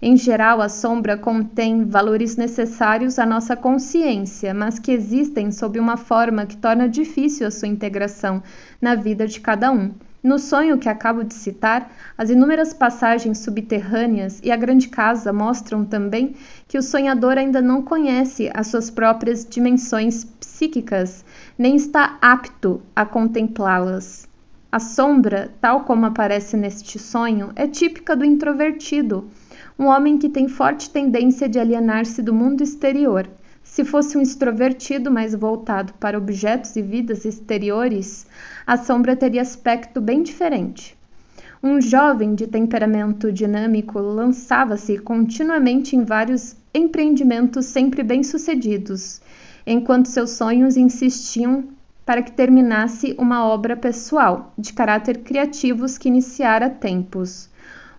Em geral, a sombra contém valores necessários à nossa consciência, mas que existem sob uma forma que torna difícil a sua integração na vida de cada um. No sonho que acabo de citar, as inúmeras passagens subterrâneas e a grande casa mostram também que o sonhador ainda não conhece as suas próprias dimensões psíquicas, nem está apto a contemplá-las. A sombra, tal como aparece neste sonho, é típica do introvertido, um homem que tem forte tendência de alienar-se do mundo exterior. Se fosse um extrovertido mais voltado para objetos e vidas exteriores, a sombra teria aspecto bem diferente. Um jovem de temperamento dinâmico lançava-se continuamente em vários empreendimentos sempre bem-sucedidos, enquanto seus sonhos insistiam para que terminasse uma obra pessoal, de caráter criativos que iniciara há tempos.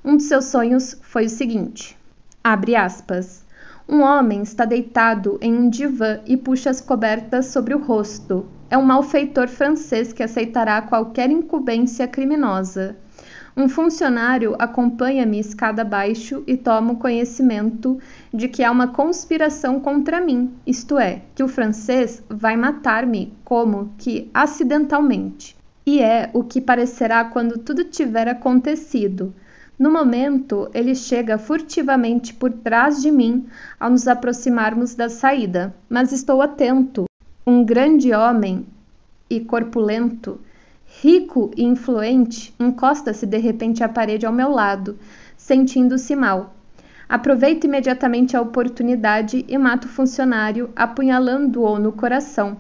Um de seus sonhos foi o seguinte, abre aspas, um homem está deitado em um divã e puxa as cobertas sobre o rosto. É um malfeitor francês que aceitará qualquer incumbência criminosa. Um funcionário acompanha-me escada abaixo e tomo conhecimento de que há uma conspiração contra mim, isto é, que o francês vai matar-me como que acidentalmente. E é o que parecerá quando tudo tiver acontecido. No momento, ele chega furtivamente por trás de mim ao nos aproximarmos da saída, mas estou atento. Um grande homem e corpulento, rico e influente, encosta-se de repente à parede ao meu lado, sentindo-se mal. Aproveito imediatamente a oportunidade e mato o funcionário, apunhalando-o no coração.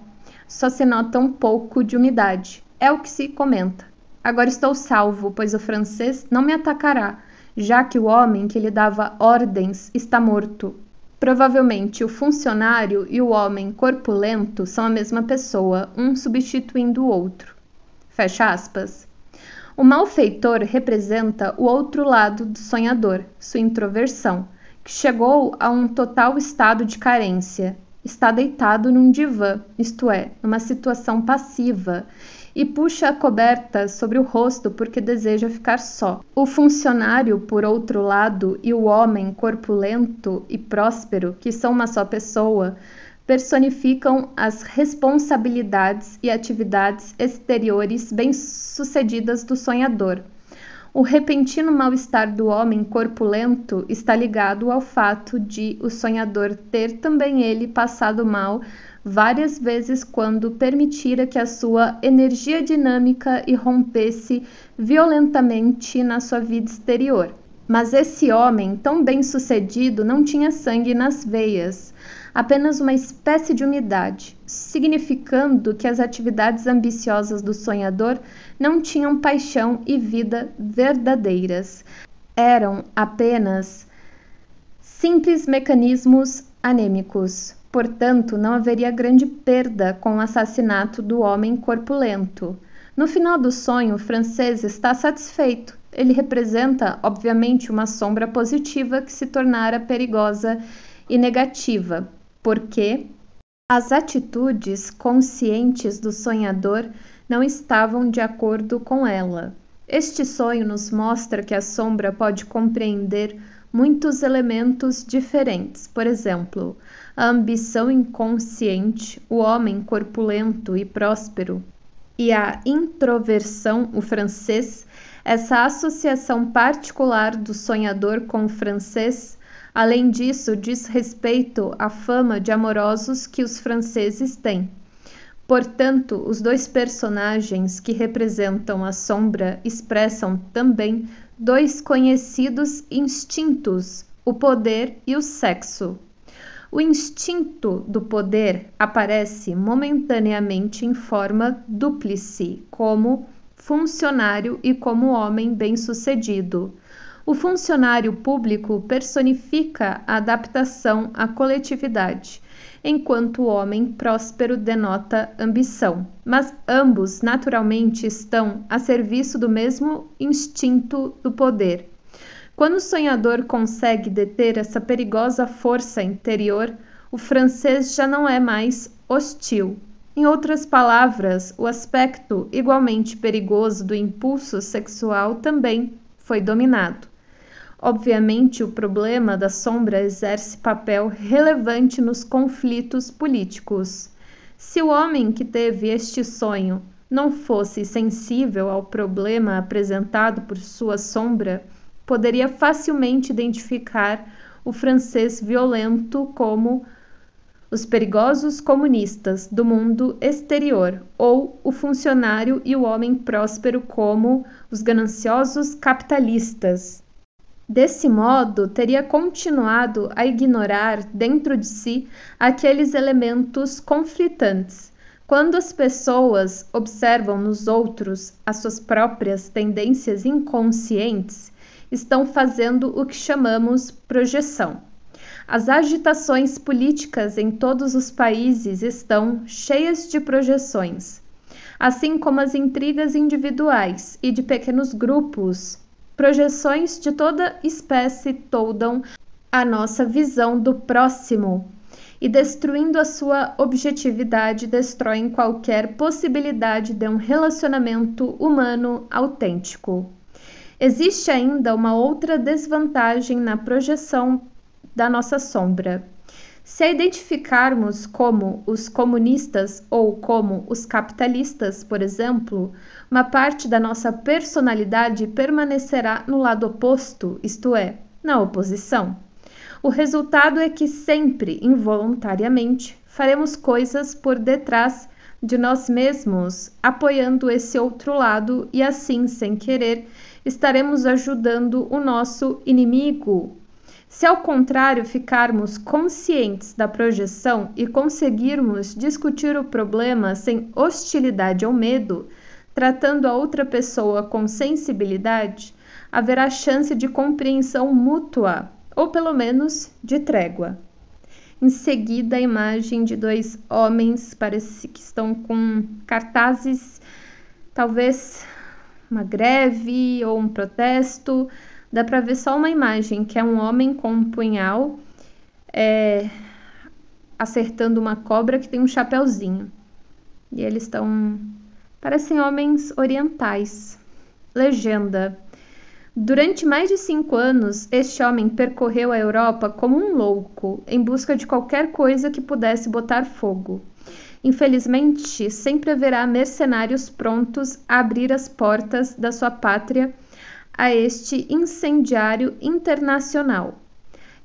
Só se nota um pouco de umidade. É o que se comenta. Agora estou salvo, pois o francês não me atacará, já que o homem que lhe dava ordens está morto. Provavelmente o funcionário e o homem corpulento são a mesma pessoa, um substituindo o outro. Fecha aspas. O malfeitor representa o outro lado do sonhador, sua introversão, que chegou a um total estado de carência. Está deitado num divã, isto é, numa situação passiva, e puxa a coberta sobre o rosto porque deseja ficar só. O funcionário, por outro lado, e o homem corpulento e próspero, que são uma só pessoa, personificam as responsabilidades e atividades exteriores bem-sucedidas do sonhador. O repentino mal-estar do homem corpulento está ligado ao fato de o sonhador ter também ele passado mal várias vezes quando permitira que a sua energia dinâmica irrompesse violentamente na sua vida exterior. Mas esse homem tão bem-sucedido não tinha sangue nas veias, apenas uma espécie de umidade, significando que as atividades ambiciosas do sonhador não tinham paixão e vida verdadeiras. Eram apenas simples mecanismos anêmicos. Portanto, não haveria grande perda com o assassinato do homem corpulento. No final do sonho, o francês está satisfeito. Ele representa, obviamente, uma sombra positiva que se tornara perigosa e negativa, porque as atitudes conscientes do sonhador não estavam de acordo com ela. Este sonho nos mostra que a sombra pode compreender muitos elementos diferentes. Por exemplo, a ambição inconsciente, o homem corpulento e próspero, e a introversão, o francês. Essa associação particular do sonhador com o francês, além disso, diz respeito à fama de amorosos que os franceses têm. Portanto, os dois personagens que representam a sombra expressam também dois conhecidos instintos, o poder e o sexo. O instinto do poder aparece momentaneamente em forma dúplice, como funcionário e como homem bem-sucedido. O funcionário público personifica a adaptação à coletividade, enquanto o homem próspero denota ambição. Mas ambos, naturalmente, estão a serviço do mesmo instinto do poder. Quando o sonhador consegue deter essa perigosa força interior, o francês já não é mais hostil. Em outras palavras, o aspecto igualmente perigoso do impulso sexual também foi dominado. Obviamente, o problema da sombra exerce papel relevante nos conflitos políticos. Se o homem que teve este sonho não fosse sensível ao problema apresentado por sua sombra, poderia facilmente identificar o francês violento como os perigosos comunistas do mundo exterior, ou o funcionário e o homem próspero como os gananciosos capitalistas. Desse modo, teria continuado a ignorar dentro de si aqueles elementos conflitantes. Quando as pessoas observam nos outros as suas próprias tendências inconscientes, estão fazendo o que chamamos projeção. As agitações políticas em todos os países estão cheias de projeções, assim como as intrigas individuais e de pequenos grupos. Projeções de toda espécie toldam a nossa visão do próximo e, destruindo a sua objetividade, destroem qualquer possibilidade de um relacionamento humano autêntico. Existe ainda uma outra desvantagem na projeção da nossa sombra. Se a identificarmos como os comunistas ou como os capitalistas, por exemplo, uma parte da nossa personalidade permanecerá no lado oposto, isto é, na oposição. O resultado é que sempre, involuntariamente, faremos coisas por detrás de nós mesmos, apoiando esse outro lado e assim, sem querer, estaremos ajudando o nosso inimigo. Se ao contrário ficarmos conscientes da projeção e conseguirmos discutir o problema sem hostilidade ou medo, tratando a outra pessoa com sensibilidade, haverá chance de compreensão mútua, ou pelo menos de trégua. Em seguida, a imagem de dois homens, parece que estão com cartazes, talvez uma greve ou um protesto. Dá para ver só uma imagem, que é um homem com um punhal acertando uma cobra que tem um chapeuzinho. E eles parecem homens orientais. Legenda: durante mais de 5 anos, este homem percorreu a Europa como um louco, em busca de qualquer coisa que pudesse botar fogo. Infelizmente, sempre haverá mercenários prontos a abrir as portas da sua pátria a este incendiário internacional.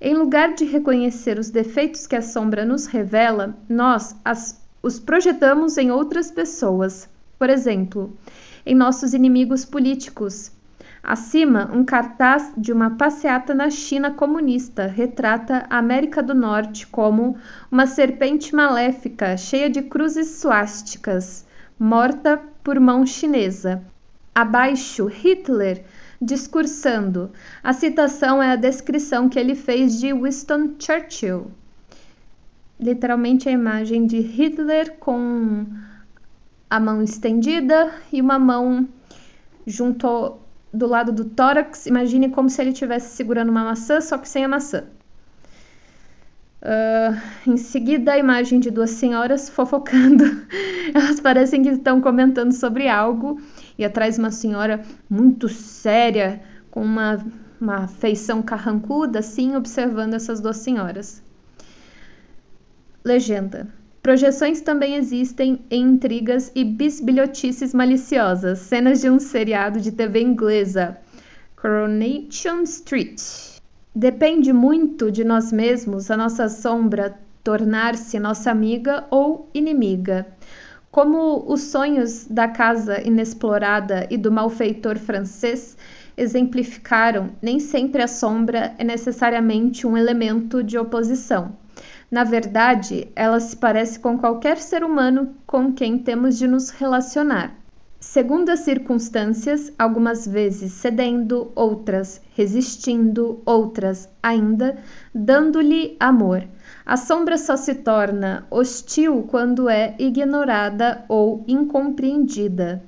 Em lugar de reconhecer os defeitos que a sombra nos revela, nós os projetamos em outras pessoas, por exemplo, em nossos inimigos políticos. Acima, um cartaz de uma passeata na China comunista retrata a América do Norte como uma serpente maléfica cheia de cruzes suásticas, morta por mão chinesa. Abaixo, Hitler discursando. A citação é a descrição que ele fez de Winston Churchill. Literalmente a imagem de Hitler com a mão estendida e uma mão junto do lado do tórax. Imagine como se ele estivesse segurando uma maçã, só que sem a maçã. Em seguida, a imagem de duas senhoras fofocando. Elas parecem que estão comentando sobre algo. E atrás uma senhora muito séria, com uma feição carrancuda, assim, observando essas duas senhoras. Legenda. Projeções também existem em intrigas e bisbilhotices maliciosas. Cenas de um seriado de TV inglesa. Coronation Street. Depende muito de nós mesmos a nossa sombra tornar-se nossa amiga ou inimiga. Como os sonhos da casa inexplorada e do malfeitor francês exemplificaram, nem sempre a sombra é necessariamente um elemento de oposição. Na verdade, ela se parece com qualquer ser humano com quem temos de nos relacionar. Segundo as circunstâncias, algumas vezes cedendo, outras resistindo, outras ainda dando-lhe amor. A sombra só se torna hostil quando é ignorada ou incompreendida.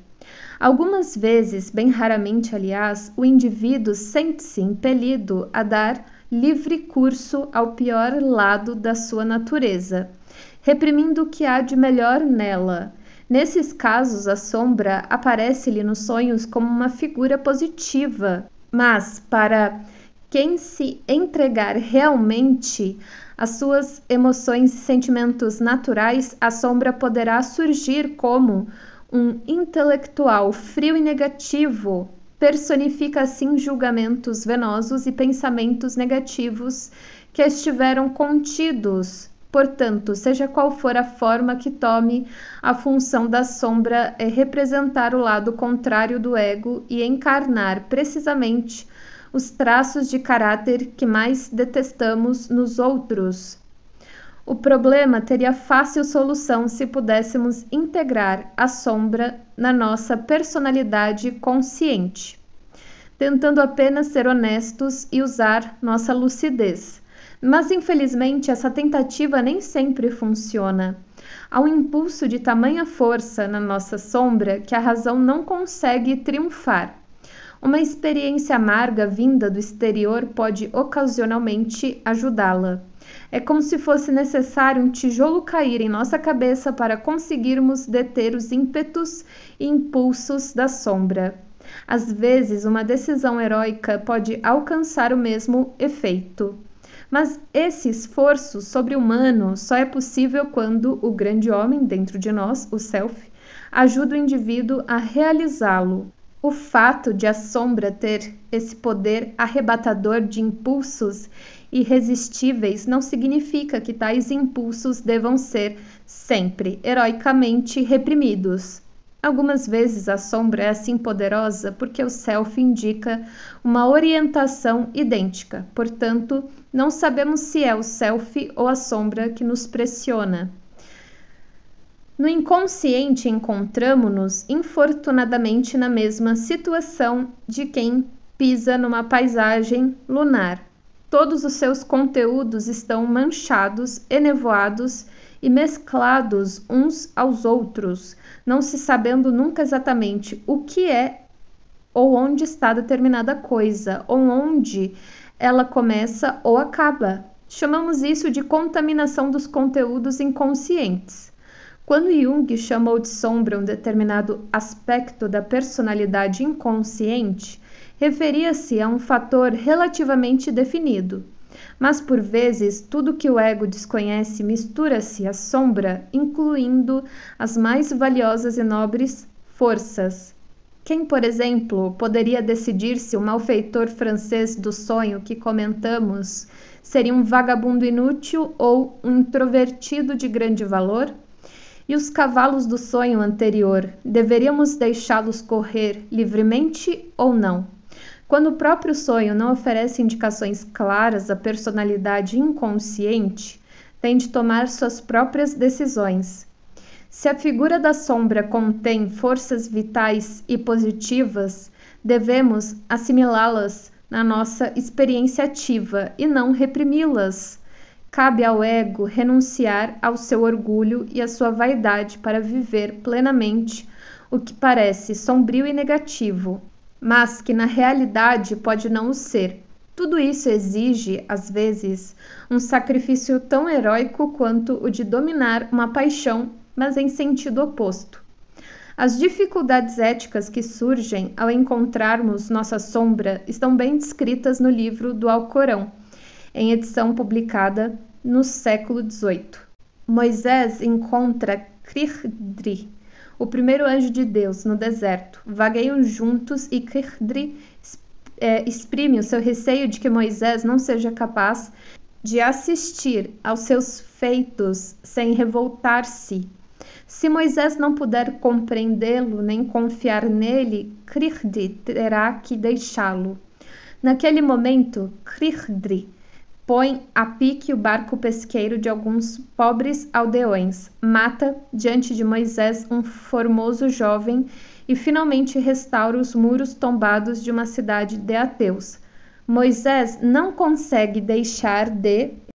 Algumas vezes, bem raramente aliás, o indivíduo sente-se impelido a dar livre curso ao pior lado da sua natureza, reprimindo o que há de melhor nela. Nesses casos, a sombra aparece-lhe nos sonhos como uma figura positiva, mas para quem se entregar realmente às suas emoções e sentimentos naturais, a sombra poderá surgir como um intelectual frio e negativo. Personifica assim julgamentos venosos e pensamentos negativos que estiveram contidos. Portanto, seja qual for a forma que tome, a função da sombra é representar o lado contrário do ego e encarnar precisamente os traços de caráter que mais detestamos nos outros. O problema teria fácil solução se pudéssemos integrar a sombra na nossa personalidade consciente, tentando apenas ser honestos e usar nossa lucidez. Mas, infelizmente, essa tentativa nem sempre funciona. Há um impulso de tamanha força na nossa sombra que a razão não consegue triunfar. Uma experiência amarga vinda do exterior pode ocasionalmente ajudá-la. É como se fosse necessário um tijolo cair em nossa cabeça para conseguirmos deter os ímpetos e impulsos da sombra. Às vezes, uma decisão heróica pode alcançar o mesmo efeito. Mas esse esforço sobre-humano só é possível quando o grande homem dentro de nós, o self, ajuda o indivíduo a realizá-lo. O fato de a sombra ter esse poder arrebatador de impulsos irresistíveis não significa que tais impulsos devam ser sempre heroicamente reprimidos. Algumas vezes a sombra é assim poderosa porque o self indica uma orientação idêntica. Portanto, não sabemos se é o self ou a sombra que nos pressiona. No inconsciente, encontramo-nos infortunadamente na mesma situação de quem pisa numa paisagem lunar. Todos os seus conteúdos estão manchados, enevoados e mesclados uns aos outros, não se sabendo nunca exatamente o que é ou onde está determinada coisa, ou onde ela começa ou acaba. Chamamos isso de contaminação dos conteúdos inconscientes. Quando Jung chamou de sombra um determinado aspecto da personalidade inconsciente, referia-se a um fator relativamente definido. Mas, por vezes, tudo que o ego desconhece mistura-se à sombra, incluindo as mais valiosas e nobres forças. Quem, por exemplo, poderia decidir se o malfeitor francês do sonho que comentamos seria um vagabundo inútil ou um introvertido de grande valor? E os cavalos do sonho anterior, deveríamos deixá-los correr livremente ou não? Quando o próprio sonho não oferece indicações claras à personalidade inconsciente, tem de tomar suas próprias decisões. Se a figura da sombra contém forças vitais e positivas, devemos assimilá-las na nossa experiência ativa e não reprimi-las. Cabe ao ego renunciar ao seu orgulho e à sua vaidade para viver plenamente o que parece sombrio e negativo, mas que na realidade pode não o ser. Tudo isso exige, às vezes, um sacrifício tão heróico quanto o de dominar uma paixão, mas em sentido oposto. As dificuldades éticas que surgem ao encontrarmos nossa sombra estão bem descritas no livro do Alcorão, em edição publicada no século XVIII. Moisés encontra Khirdri, o primeiro anjo de Deus, no deserto. Vagueiam juntos e Khirdri exprime o seu receio de que Moisés não seja capaz de assistir aos seus feitos sem revoltar-se. Se Moisés não puder compreendê-lo nem confiar nele, Khirdri terá que deixá-lo. Naquele momento, Khirdri põe a pique o barco pesqueiro de alguns pobres aldeões, mata diante de Moisés um formoso jovem e finalmente restaura os muros tombados de uma cidade de ateus. Moisés não consegue deixar de